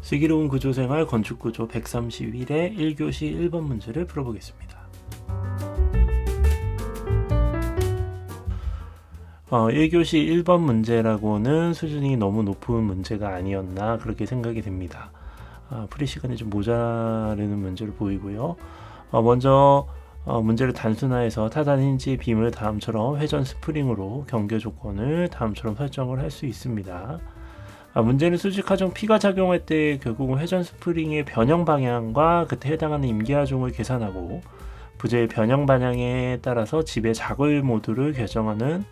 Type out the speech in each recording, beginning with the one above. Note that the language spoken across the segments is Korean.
슬기로운 구조생활 건축구조 131의 1교시 1번 문제를 풀어보겠습니다. 1교시 1번 문제라고는 수준이 너무 높은 문제가 아니었나 그렇게 생각이 됩니다. 풀이 시간이 좀 모자르는 문제를 보이고요. 먼저 문제를 단순화해서 타단 힌지 빔을 다음처럼 회전 스프링으로 경계 조건을 다음처럼 설정을 할 수 있습니다. 문제는 수직하중 P가 작용할 때 결국은 회전 스프링의 변형 방향과 그때 해당하는 임계하중을 계산하고 부재의 변형 방향에 따라서 집의 자골 모드를 결정하는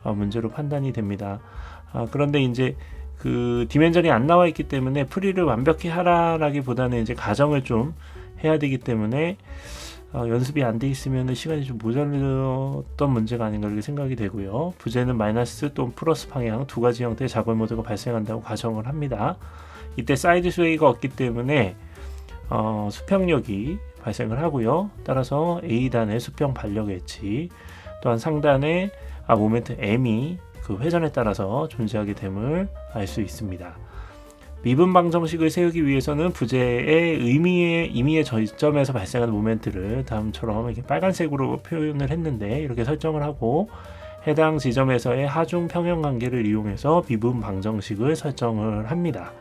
문제로 판단이 됩니다. 그런데 이제 그 디멘전이 안 나와 있기 때문에 풀이를 완벽히 하라라기보다는 이제 가정을 좀 해야 되기 때문에 연습이 안 돼 있으면 시간이 좀 모자랐던 문제가 아닌가 이렇게 생각이 되고요. 부재는 마이너스 또는 플러스 방향 두 가지 형태의 자골 모드가 발생한다고 가정을 합니다. 이때 사이드 스웨이가 없기 때문에 수평력이 발생을 하고요. 따라서 A단의 수평 반력 H 또한 상단의 모멘트 M이 그 회전에 따라서 존재하게 됨을 알 수 있습니다. 미분 방정식을 세우기 위해서는 부재의 임의의 저점에서 발생하는 모멘트를 다음처럼 이렇게 빨간색으로 표현을 했는데 이렇게 설정을 하고 해당 지점에서의 하중 평형 관계를 이용해서 미분 방정식을 설정을 합니다.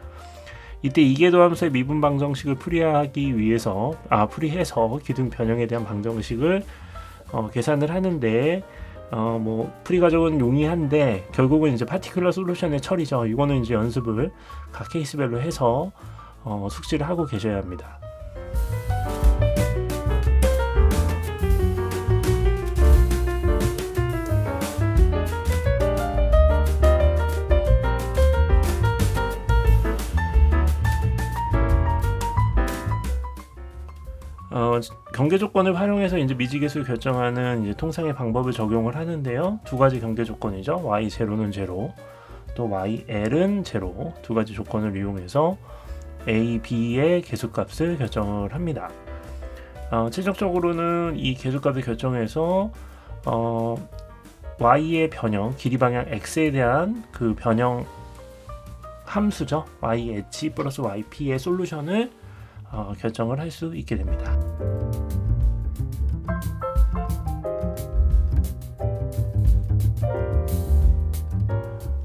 이때 이계도 함수의 미분 방정식을 풀이하기 위해서 풀이해서 기둥 변형에 대한 방정식을 계산을 하는데 풀이 과정은 용이한데 결국은 이제 파티큘러 솔루션의 처리죠. 이거는 이제 연습을 각 케이스별로 해서 숙지를 하고 계셔야 합니다. 경계 조건을 활용해서 이제 미지계수를 결정하는 이제 통상의 방법을 적용을 하는데요. 두 가지 경계 조건이죠. y0는 0, 또 yl은 0, 두 가지 조건을 이용해서 a, b의 계수값을 결정을 합니다. 최종적으로는 이 계수값을 결정해서 y의 변형, 길이 방향 x에 대한 그 변형 함수죠. yh 플러스 yp의 솔루션을 결정을 할 수 있게 됩니다.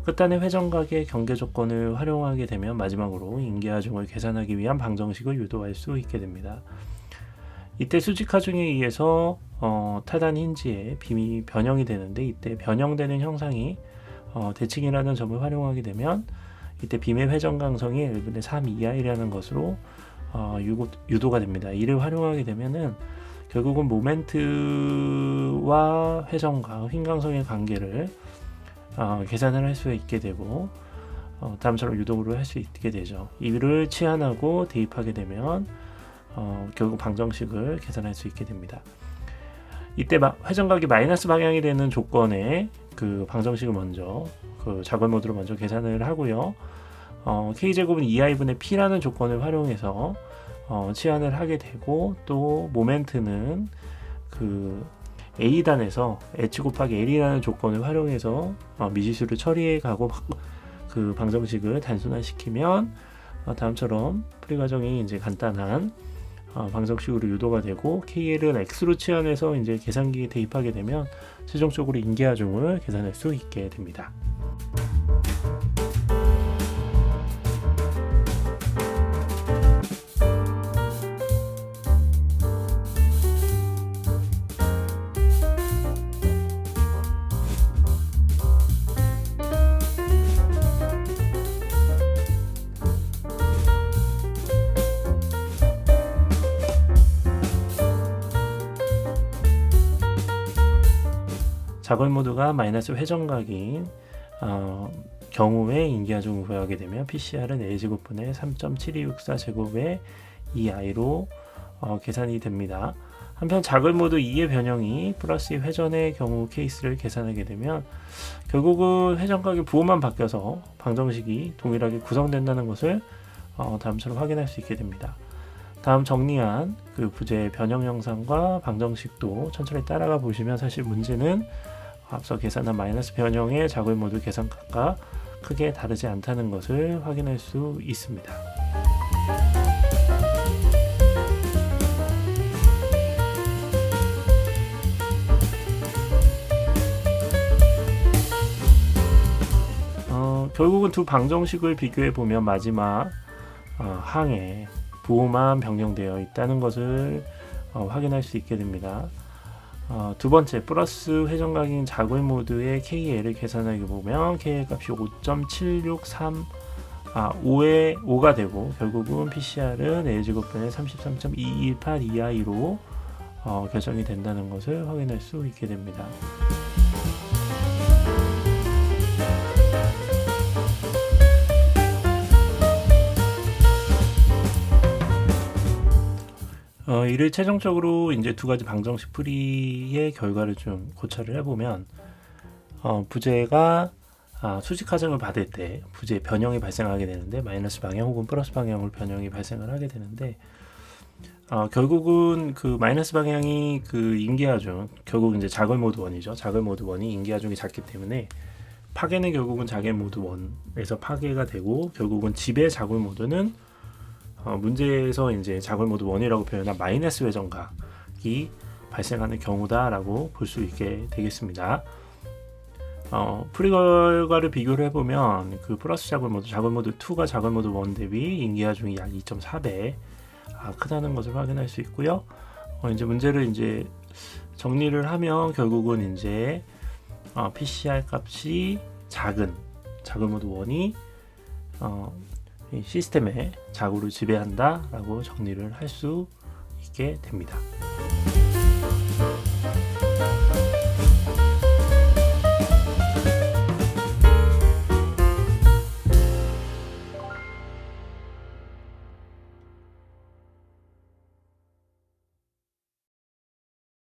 끝단의 회전각의 경계 조건을 활용하게 되면 마지막으로 임계하중을 계산하기 위한 방정식을 유도할 수 있게 됩니다. 이때 수직하중에 의해서 타단 힌지의 빔이 변형이 되는데 이때 변형되는 형상이 대칭이라는 점을 활용하게 되면 이때 빔의 회전 강성이 1분의 3 이하이라는 것으로 유도가 됩니다. 이를 활용하게 되면은 결국은 모멘트와 회전과 휭강성의 관계를 계산을 할 수 있게 되고 다음처럼 유도를 할 수 있게 되죠. 이를 치환하고 대입하게 되면 결국 방정식을 계산할 수 있게 됩니다. 이때 회전각이 마이너스 방향이 되는 조건에 그 방정식을 먼저 그 자골 모드로 먼저 계산을 하고요. K제곱은 2i분의 P라는 조건을 활용해서 치환을 하게 되고 또 모멘트는 그 A단에서 H 곱하기 L이라는 조건을 활용해서 미지수를 처리해 가고 그 방정식을 단순화시키면 다음처럼 풀이 과정이 이제 간단한 방정식으로 유도가 되고 KL은 X로 치환해서 이제 계산기에 대입하게 되면 최종적으로 임계하중을 계산할 수 있게 됩니다. 자골 모드가 마이너스 회전각인 경우에 임계하중을 구하게 되면 PCR은 A제곱분의 3.7264제곱의 2i로 계산이 됩니다. 한편 자골 모드 2의 변형이 플러스 회전의 경우 케이스를 계산하게 되면 결국은 회전각의 부호만 바뀌어서 방정식이 동일하게 구성된다는 것을 다음처럼 확인할 수 있게 됩니다. 다음 정리한 그 부재의 변형 형상과 방정식도 천천히 따라가 보시면 사실 문제는 앞서 계산한 마이너스 변형의 자골 모드 계산값과 크게 다르지 않다는 것을 확인할 수 있습니다. 결국은 두 방정식을 비교해 보면 마지막 항에 부호만 변경되어 있다는 것을 확인할 수 있게 됩니다. 두 번째, 플러스 회전각인 자굴 모드의 KL을 계산하게 보면 KL 값이 5.763 5가 되고, 결국은 PCR은 A제곱분의 33.2218 2i로 결정이 된다는 것을 확인할 수 있게 됩니다. 이를 최종적으로 이제 두 가지 방정식 풀이의 결과를 좀 고찰을 해보면, 부재가 수직 하정을 받을 때 부재 변형이 발생하게 되는데, 마이너스 방향 혹은 플러스 방향으로 변형이 발생을 하게 되는데, 결국은 그 마이너스 방향이 그 인기하중, 결국 이제 자글 모드 1이죠. 자글 모드 1이 인기하중이 작기 때문에 파괴는 결국은 자글 모드 1에서 파괴가 되고, 결국은 지배 자글 모드는 문제에서 이제 자글 모드 1이라고 표현한 마이너스 회전각이 발생하는 경우다라고 볼 수 있게 되겠습니다. 풀이 결과를 비교를 해보면 그 플러스 자글 모드 2가 자글 모드 1 대비 인기하중이 약 2.4배 크다는 것을 확인할 수 있고요. 이제 문제를 이제 정리를 하면 결국은 이제 PCR 값이 작은 자글 모드 1이 이 시스템의 자구를 지배한다라고 정리를 할 수 있게 됩니다.